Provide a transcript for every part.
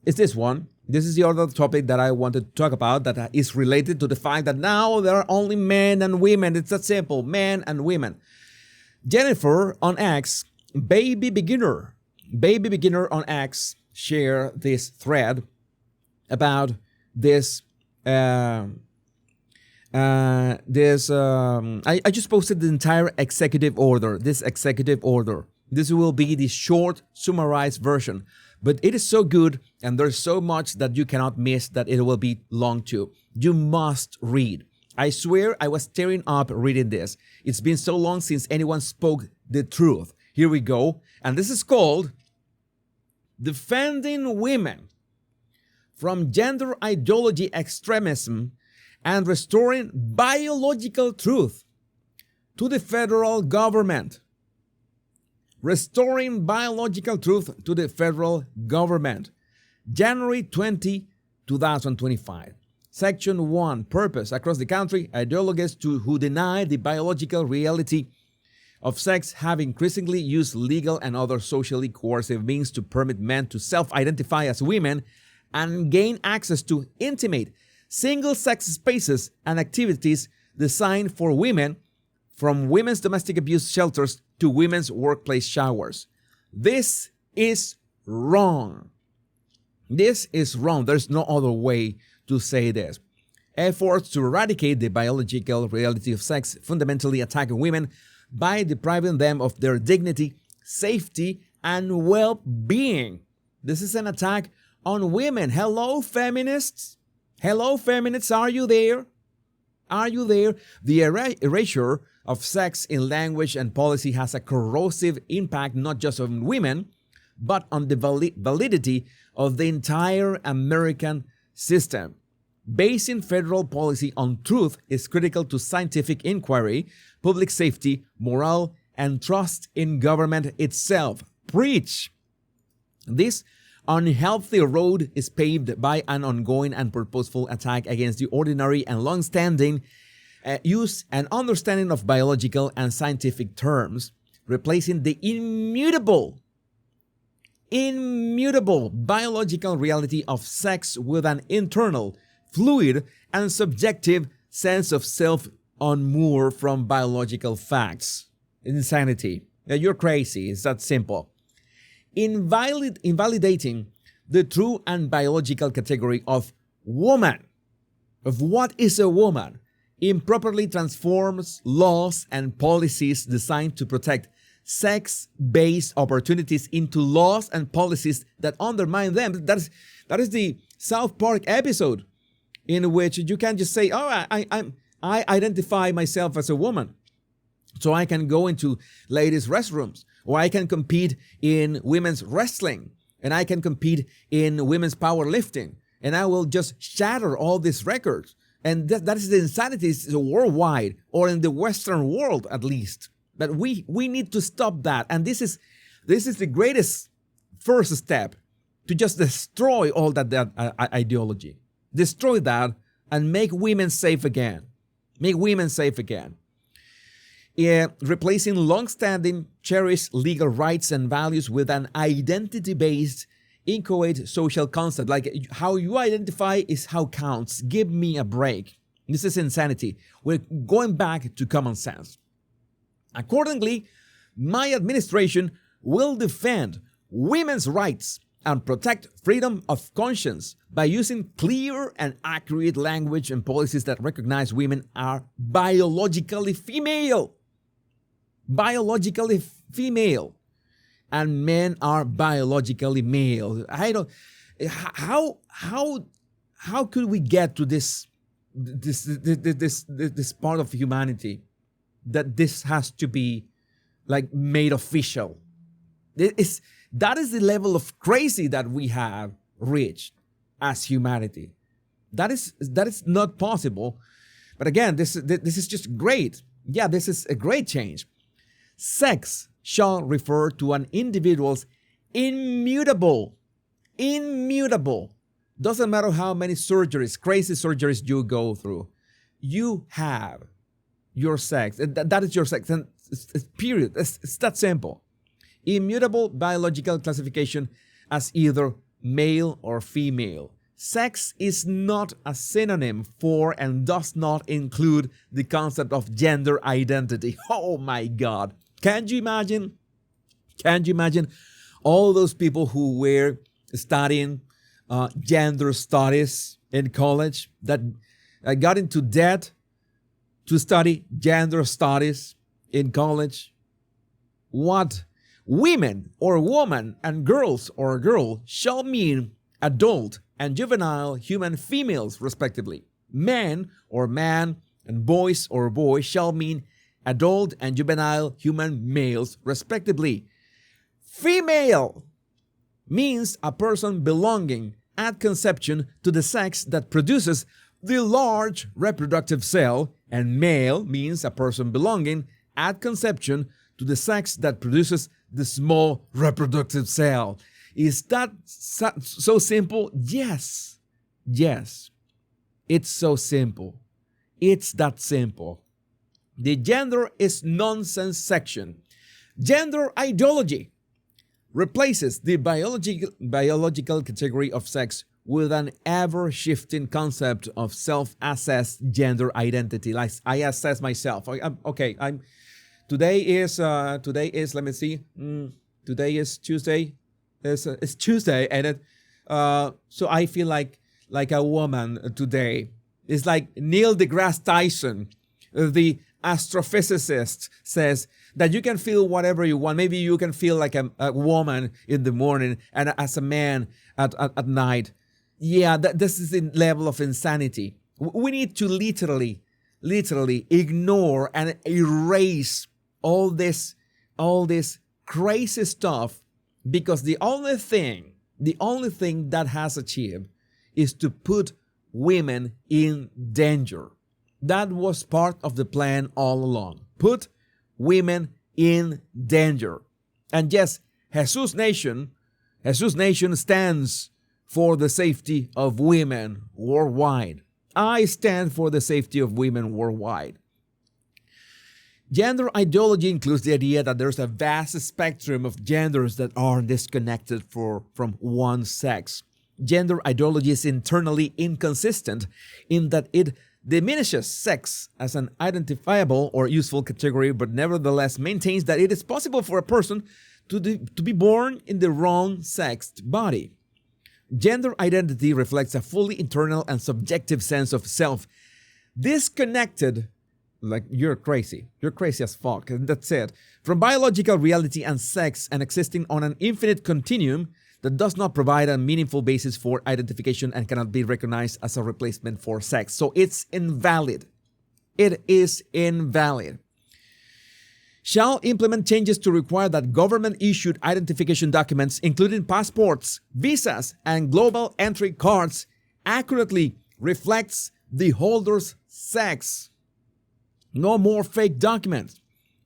is this one. This is the other topic that I wanted to talk about that is related to the fact that now there are only men and women. It's that simple, men and women. Jennifer on X, Baby Beginner on X, share this thread about this. I just posted the entire executive order. This executive order. This will be the short, summarized version. But it is so good and there's so much that you cannot miss that it will be long too. You must read. I swear I was tearing up reading this. It's been so long since anyone spoke the truth. Here we go. And this is called Defending Women from Gender Ideology Extremism and Restoring Biological Truth to the Federal Government. Restoring Biological Truth to the Federal Government. January 20, 2025. Section 1. Purpose. Across the country, ideologists who deny the biological reality of sex have increasingly used legal and other socially coercive means to permit men to self-identify as women and gain access to intimate, single-sex spaces and activities designed for women, from women's domestic abuse shelters to women's workplace showers. This is wrong. This is wrong. There's no other way to say this. Efforts to eradicate the biological reality of sex fundamentally attack women by depriving them of their dignity, safety, and well-being. This is an attack on women. Hello, feminists. Hello, feminists. Are you there? Are you there? The erasure of sex in language and policy has a corrosive impact not just on women, but on the validity of the entire American system. Basing federal policy on truth is critical to scientific inquiry, public safety, morale, and trust in government itself. Preach! This unhealthy road is paved by an ongoing and purposeful attack against the ordinary and long-standing use and understanding of biological and scientific terms, replacing the immutable biological reality of sex with an internal, fluid, and subjective sense of self unmoored from biological facts. Insanity. You're crazy. It's that simple. Invalidating the true and biological category of woman, of what is a woman, improperly transforms laws and policies designed to protect sex-based opportunities into laws and policies that undermine them. That is the South Park episode in which you can't just say, oh, I identify myself as a woman, so I can go into ladies' restrooms, or I can compete in women's wrestling, and I can compete in women's powerlifting, and I will just shatter all these records. And that is the insanity. It's worldwide, or in the Western world at least. But we need to stop that. And this is the greatest first step to just destroy all that ideology. Destroy that and make women safe again. Make women safe again. Yeah, replacing long-standing, cherished legal rights and values with an identity-based, inchoate social concept. Like how you identify is how counts. Give me a break. This is insanity. We're going back to common sense. Accordingly, my administration will defend women's rights and protect freedom of conscience by using clear and accurate language and policies that recognize women are biologically female. Biologically female. And men are biologically male. I don't. How could we get to this part of humanity that this has to be like made official? That is the level of crazy that we have reached as humanity. That is not possible. But again, this is just great. Yeah, this is a great change. Sex shall refer to an individual's immutable, doesn't matter how many surgeries, crazy surgeries you go through, you have your sex. That is your sex, and it's period. It's that simple. Immutable biological classification as either male or female. Sex is not a synonym for and does not include the concept of gender identity. Oh my God. Can you imagine? Can you imagine all those people who were studying gender studies in college that got into debt to study gender studies in college? What women or woman and girls or girl shall mean adult and juvenile human females respectively. Men or man and boys or boy shall mean adult and juvenile human males respectively. Female means a person belonging at conception to the sex that produces the large reproductive cell, and male means a person belonging at conception to the sex that produces the small reproductive cell. Is that so simple? Yes. Yes. It's so simple. It's that simple. The gender is nonsense section. Gender ideology replaces the biological category of sex with an ever-shifting concept of self-assessed gender identity. Like, I assess myself. Today is let me see. Today is Tuesday. It's Tuesday, and so I feel like a woman today. It's like Neil deGrasse Tyson, the astrophysicist, says that you can feel whatever you want. Maybe you can feel like a woman in the morning and as a man at night. Yeah, this is the level of insanity. We need to literally ignore and erase all this crazy stuff, because the only thing that has achieved is to put women in danger. That was part of the plan all along. Put women in danger. And yes, Jesus Nation stands for the safety of women worldwide. I stand for the safety of women worldwide. Gender ideology includes the idea that there's a vast spectrum of genders that are disconnected from one sex. Gender ideology is internally inconsistent in that it diminishes sex as an identifiable or useful category, but nevertheless maintains that it is possible for a person to be born in the wrong sexed body. Gender identity reflects a fully internal and subjective sense of self, disconnected, like you're crazy as fuck, and that's it, from biological reality and sex, and existing on an infinite continuum that does not provide a meaningful basis for identification and cannot be recognized as a replacement for sex. So it's invalid. It is invalid. Shall implement changes to require that government-issued identification documents, including passports, visas, and global entry cards, accurately reflects the holder's sex. No more fake documents.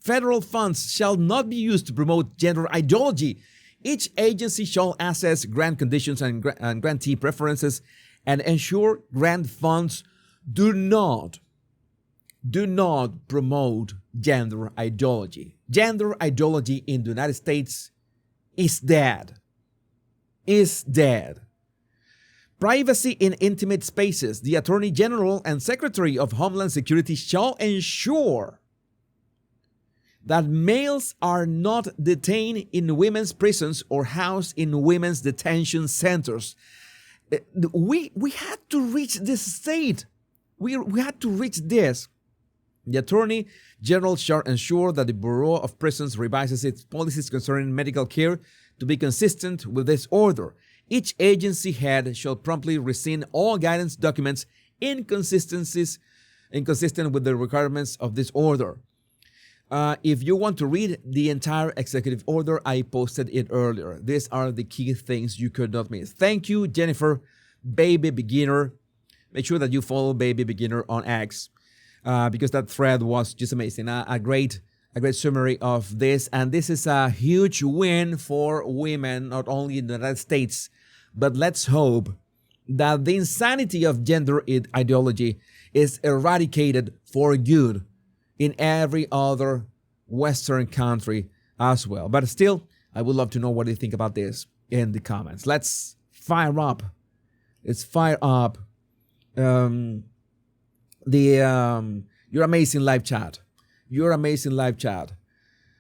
Federal funds shall not be used to promote gender ideology. Each agency shall assess grant conditions and grantee preferences and ensure grant funds do not promote gender ideology. Gender ideology in the United States is dead. Is dead. Privacy in intimate spaces. The Attorney General and Secretary of Homeland Security shall ensure that males are not detained in women's prisons or housed in women's detention centers. We had to reach this state. We had to reach this. The Attorney General shall ensure that the Bureau of Prisons revises its policies concerning medical care to be consistent with this order. Each agency head shall promptly rescind all guidance documents inconsistent with the requirements of this order. If you want to read the entire executive order, I posted it earlier. These are the key things you could not miss. Thank you, Jennifer, Baby Beginner. Make sure that you follow Baby Beginner on X, because that thread was just amazing. A great summary of this. And this is a huge win for women, not only in the United States, but let's hope that the insanity of gender ideology is eradicated for good in every other Western country as well. But still, I would love to know what you think about this in the comments. Let's fire up. It's fire up. Your amazing live chat. Your amazing live chat.